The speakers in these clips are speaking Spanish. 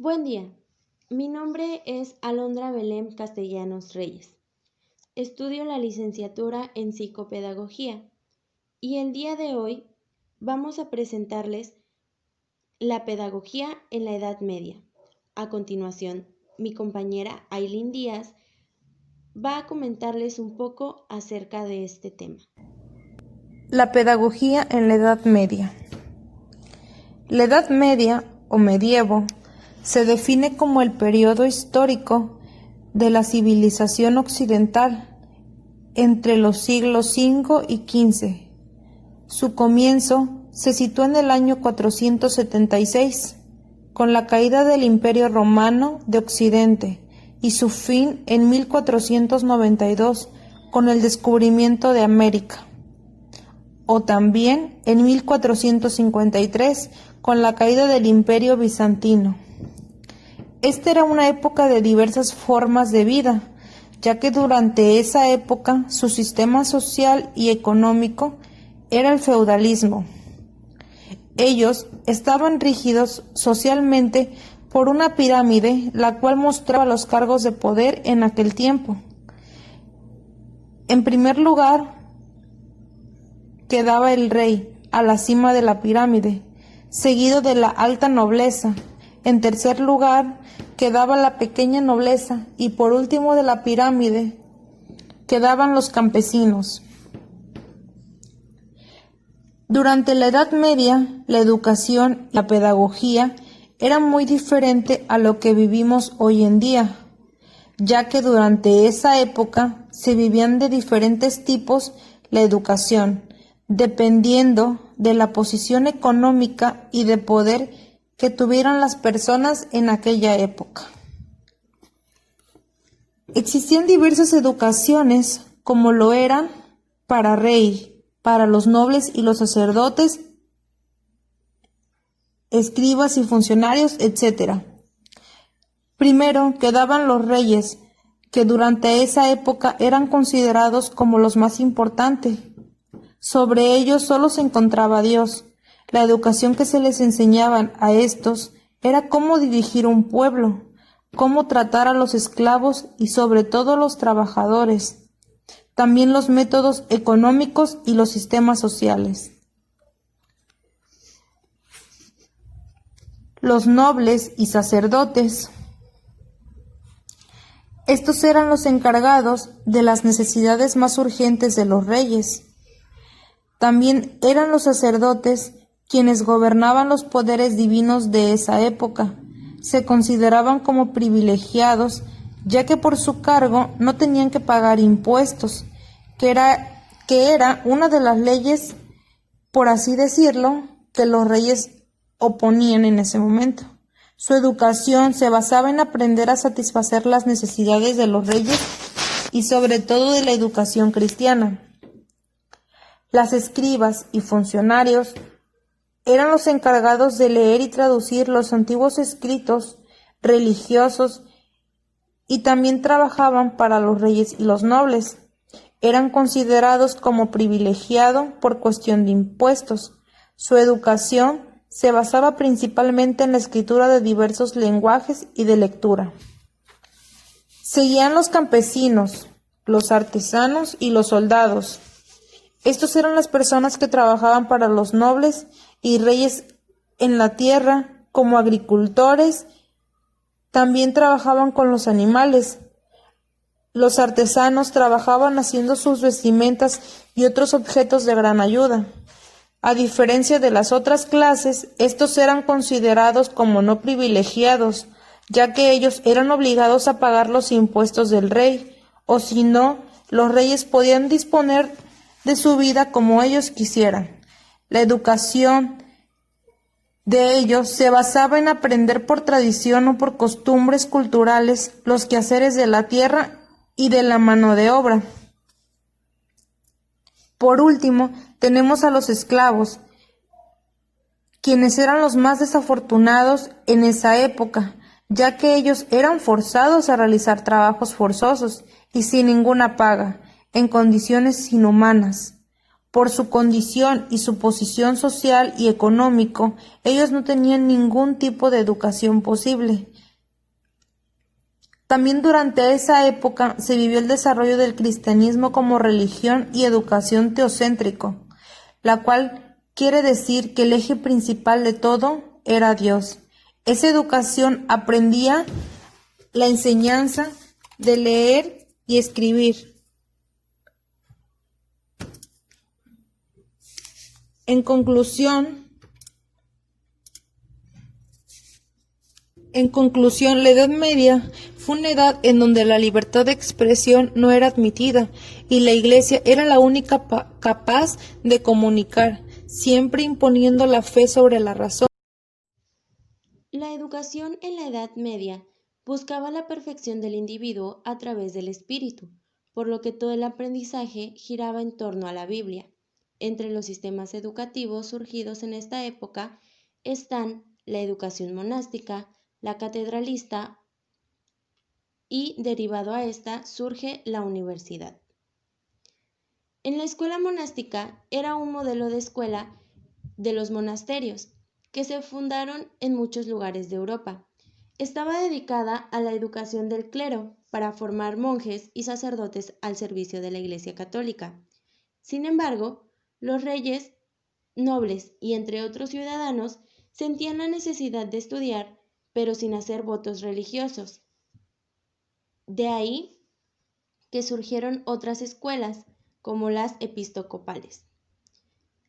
Buen día, mi nombre es Alondra Belém Castellanos Reyes. Estudio la licenciatura en psicopedagogía y el día de hoy vamos a presentarles la pedagogía en la Edad Media. A continuación, mi compañera Ailín Díaz va a comentarles un poco acerca de este tema. La pedagogía en la Edad Media. La Edad Media o medievo se define como el periodo histórico de la civilización occidental entre los siglos V y XV. Su comienzo se sitúa en el año 476, con la caída del Imperio Romano de Occidente, y su fin en 1492, con el descubrimiento de América, o también en 1453, con la caída del Imperio Bizantino. Esta era una época de diversas formas de vida, ya que durante esa época su sistema social y económico era el feudalismo. Ellos estaban rígidos socialmente por una pirámide, la cual mostraba los cargos de poder en aquel tiempo. En primer lugar, quedaba el rey a la cima de la pirámide, seguido de la alta nobleza. En tercer lugar, quedaba la pequeña nobleza y por último de la pirámide quedaban los campesinos. Durante la Edad Media, la educación y la pedagogía eran muy diferente a lo que vivimos hoy en día, ya que durante esa época se vivían de diferentes tipos la educación, dependiendo de la posición económica y de poder que tuvieran las personas en aquella época. Existían diversas educaciones, como lo eran para rey, para los nobles y los sacerdotes, escribas y funcionarios, etc. Primero quedaban los reyes, que durante esa época eran considerados como los más importantes. Sobre ellos solo se encontraba Dios. La educación que se les enseñaban a estos era cómo dirigir un pueblo, cómo tratar a los esclavos y sobre todo a los trabajadores, también los métodos económicos y los sistemas sociales. Los nobles y sacerdotes. Estos eran los encargados de las necesidades más urgentes de los reyes. También eran los sacerdotes quienes gobernaban los poderes divinos de esa época. Se consideraban como privilegiados, ya que por su cargo no tenían que pagar impuestos, que era una de las leyes, por así decirlo, que los reyes oponían en ese momento. Su educación se basaba en aprender a satisfacer las necesidades de los reyes y sobre todo de la educación cristiana. Las escribas y funcionarios eran los encargados de leer y traducir los antiguos escritos religiosos y también trabajaban para los reyes y los nobles. Eran considerados como privilegiados por cuestión de impuestos. Su educación se basaba principalmente en la escritura de diversos lenguajes y de lectura. Seguían los campesinos, los artesanos y los soldados. Estos eran las personas que trabajaban para los nobles y reyes en la tierra como agricultores. También trabajaban con los animales. Los artesanos trabajaban haciendo sus vestimentas y otros objetos de gran ayuda. A diferencia de las otras clases, estos eran considerados como no privilegiados, ya que ellos eran obligados a pagar los impuestos del rey, o si no, los reyes podían disponer de su vida como ellos quisieran. La educación de ellos se basaba en aprender por tradición o por costumbres culturales los quehaceres de la tierra y de la mano de obra. Por último, tenemos a los esclavos, quienes eran los más desafortunados en esa época, ya que ellos eran forzados a realizar trabajos forzosos y sin ninguna paga, en condiciones inhumanas. Por su condición y su posición social y económico, ellos no tenían ningún tipo de educación posible. También durante esa época se vivió el desarrollo del cristianismo como religión y educación teocéntrico, la cual quiere decir que el eje principal de todo era Dios. Esa educación aprendía la enseñanza de leer y escribir. En conclusión, la Edad Media fue una edad en donde la libertad de expresión no era admitida y la Iglesia era la única capaz de comunicar, siempre imponiendo la fe sobre la razón. La educación en la Edad Media buscaba la perfección del individuo a través del espíritu, por lo que todo el aprendizaje giraba en torno a la Biblia. Entre los sistemas educativos surgidos en esta época están la educación monástica, la catedralista y, derivado a esta, surge la universidad. En la escuela monástica era un modelo de escuela de los monasterios, que se fundaron en muchos lugares de Europa. Estaba dedicada a la educación del clero para formar monjes y sacerdotes al servicio de la Iglesia Católica. Sin embargo, los reyes, nobles y entre otros ciudadanos sentían la necesidad de estudiar, pero sin hacer votos religiosos. De ahí que surgieron otras escuelas, como las episcopales.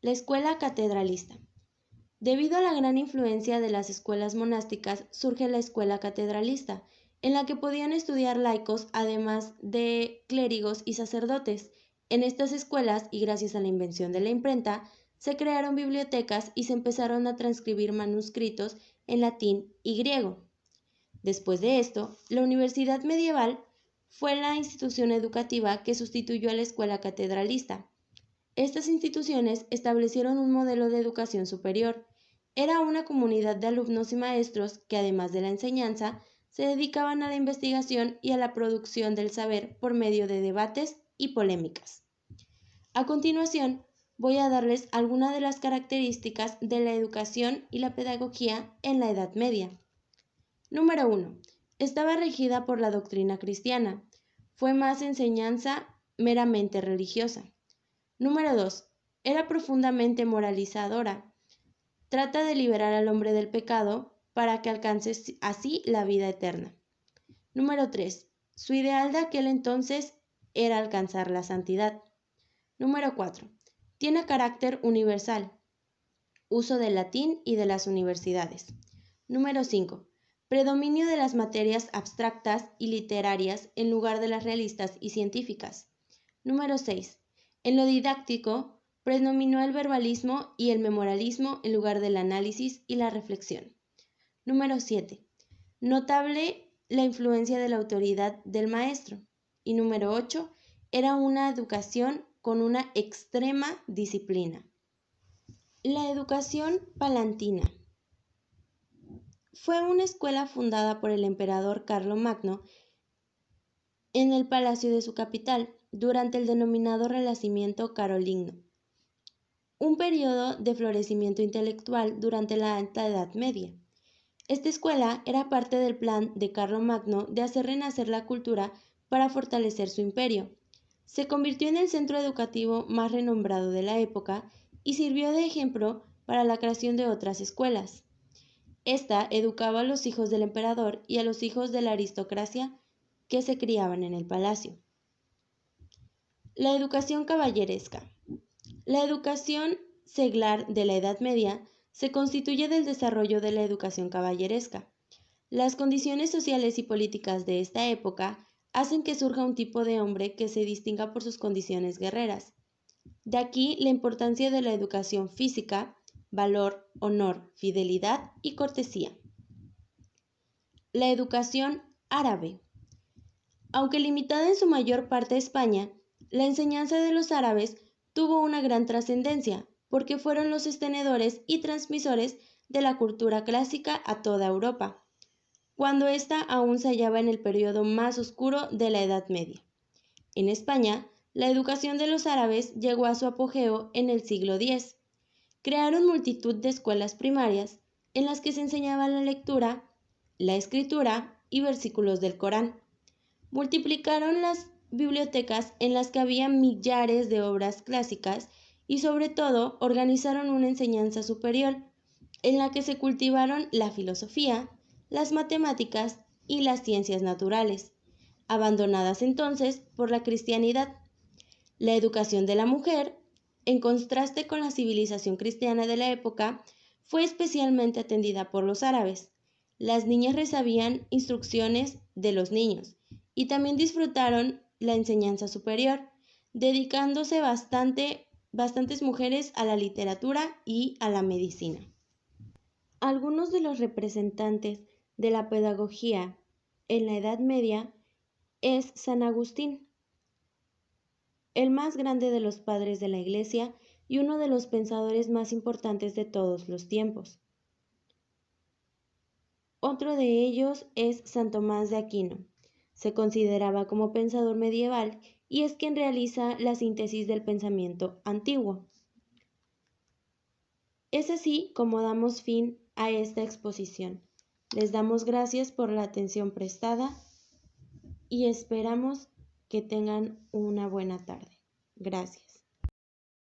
La escuela catedralista. Debido a la gran influencia de las escuelas monásticas, surge la escuela catedralista, en la que podían estudiar laicos además de clérigos y sacerdotes. En estas escuelas, y gracias a la invención de la imprenta, se crearon bibliotecas y se empezaron a transcribir manuscritos en latín y griego. Después de esto, la universidad medieval fue la institución educativa que sustituyó a la escuela catedralista. Estas instituciones establecieron un modelo de educación superior. Era una comunidad de alumnos y maestros que, además de la enseñanza, se dedicaban a la investigación y a la producción del saber por medio de debates y polémicas. A continuación, voy a darles algunas de las características de la educación y la pedagogía en la Edad Media. Número 1. Estaba regida por la doctrina cristiana. Fue más enseñanza meramente religiosa. Número 2. Era profundamente moralizadora. Trata de liberar al hombre del pecado para que alcance así la vida eterna. Número 3. Su ideal de aquel entonces era alcanzar la santidad. Número 4. Tiene carácter universal. Uso del latín y de las universidades. Número 5. Predominio de las materias abstractas y literarias en lugar de las realistas y científicas. Número 6. En lo didáctico, predominó el verbalismo y el memorialismo en lugar del análisis y la reflexión. Número 7. Notable la influencia de la autoridad del maestro. Y número 8. Era una educación con una extrema disciplina. La educación palantina. Fue una escuela fundada por el emperador Carlomagno en el palacio de su capital durante el denominado Renacimiento carolingio, un periodo de florecimiento intelectual durante la Alta Edad Media. Esta escuela era parte del plan de Carlomagno de hacer renacer la cultura para fortalecer su imperio. Se convirtió en el centro educativo más renombrado de la época y sirvió de ejemplo para la creación de otras escuelas. Esta educaba a los hijos del emperador y a los hijos de la aristocracia que se criaban en el palacio. La educación caballeresca. La educación seglar de la Edad Media se constituye del desarrollo de la educación caballeresca. Las condiciones sociales y políticas de esta época hacen que surja un tipo de hombre que se distinga por sus condiciones guerreras. De aquí la importancia de la educación física, valor, honor, fidelidad y cortesía. La educación árabe. Aunque limitada en su mayor parte a España, la enseñanza de los árabes tuvo una gran trascendencia, porque fueron los sostenedores y transmisores de la cultura clásica a toda Europa, cuando ésta aún se hallaba en el periodo más oscuro de la Edad Media. En España, La educación de los árabes llegó a su apogeo en el siglo X. Crearon multitud de escuelas primarias en las que se enseñaba la lectura, la escritura y versículos del Corán. Multiplicaron las bibliotecas en las que había millares de obras clásicas y sobre todo organizaron una enseñanza superior en la que se cultivaron la filosofía, las matemáticas y las ciencias naturales, abandonadas entonces por la cristianidad. La educación de la mujer, en contraste con la civilización cristiana de la época, fue especialmente atendida por los árabes. Las niñas recibían instrucciones de los niños y también disfrutaron la enseñanza superior, dedicándose bastantes mujeres a la literatura y a la medicina. Algunos de los representantes de la pedagogía en la Edad Media es San Agustín, el más grande de los padres de la Iglesia y uno de los pensadores más importantes de todos los tiempos. Otro de ellos es San Tomás de Aquino. Se consideraba como pensador medieval y es quien realiza la síntesis del pensamiento antiguo. Es así como damos fin a esta exposición. Les damos gracias por la atención prestada y esperamos que tengan una buena tarde. Gracias.